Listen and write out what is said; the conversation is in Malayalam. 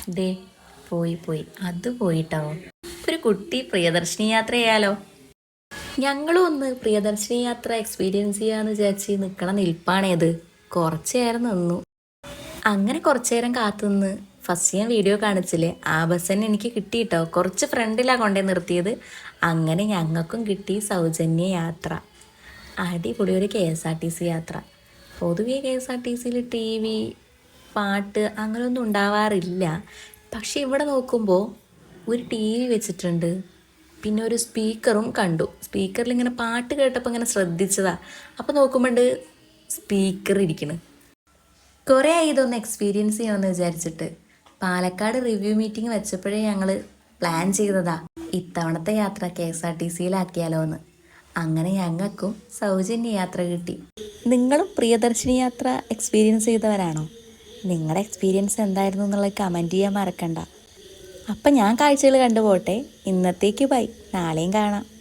ദേ പോയി അത് പോയിട്ടോ. ഒരു കുട്ടി പ്രിയദർശിനി യാത്ര ചെയ്യാലോ. ഞങ്ങളും ഒന്ന് പ്രിയദർശിനി യാത്ര എക്സ്പീരിയൻസ് ചെയ്യാന്ന് വിചാരിച്ച് നിൽക്കണ നിൽപ്പാണേത്. കുറച്ചു നേരം നിന്നു. അങ്ങനെ കുറച്ചു നേരം കാത്തുനിന്ന് ഫസ്റ്റ് ഞാൻ വീഡിയോ കാണിച്ചില്ലേ, ആ ബസ് തന്നെ എനിക്ക് കിട്ടിയിട്ടോ. കുറച്ച് ഫ്രണ്ടിലാണ് കൊണ്ടേ നിർത്തിയത്. അങ്ങനെ ഞങ്ങൾക്കും കിട്ടി സൗജന്യ യാത്ര. അടിപൊളി ഒരു KSRTC യാത്ര. പൊതുവെ KSRTCയിൽ TV, പാട്ട് അങ്ങനെയൊന്നും ഉണ്ടാവാറില്ല. പക്ഷെ ഇവിടെ നോക്കുമ്പോൾ ഒരു TV വെച്ചിട്ടുണ്ട്, പിന്നെ ഒരു സ്പീക്കറും കണ്ടു. സ്പീക്കറിൽ ഇങ്ങനെ പാട്ട് കേട്ടപ്പോൾ ഇങ്ങനെ ശ്രദ്ധിച്ചതാ. അപ്പോൾ നോക്കുമ്പോണ്ട് സ്പീക്കർ ഇരിക്കണ്. കുറേ ആയി ഇതൊന്ന് എക്സ്പീരിയൻസ് ചെയ്യാമെന്ന് വിചാരിച്ചിട്ട്. പാലക്കാട് റിവ്യൂ മീറ്റിംഗ് വെച്ചപ്പോഴേ ഞങ്ങൾ പ്ലാൻ ചെയ്തതാ ഇത്തവണത്തെ യാത്ര KSRTCയിലാക്കിയാലോ എന്ന്. അങ്ങനെ ഞങ്ങൾക്കും സൗജന്യ യാത്ര കിട്ടി. നിങ്ങളും പ്രിയദർശിനി യാത്ര എക്സ്പീരിയൻസ് ചെയ്തവരാണോ? നിങ്ങളുടെ എക്സ്പീരിയൻസ് എന്തായിരുന്നു എന്നുള്ളത് കമൻറ്റ് ചെയ്യാൻ മറക്കണ്ട. അപ്പം ഞാൻ കാഴ്ചകൾ കണ്ടുപോട്ടെ. ഇന്നത്തേക്ക് ബൈ. നാളെയും കാണാം.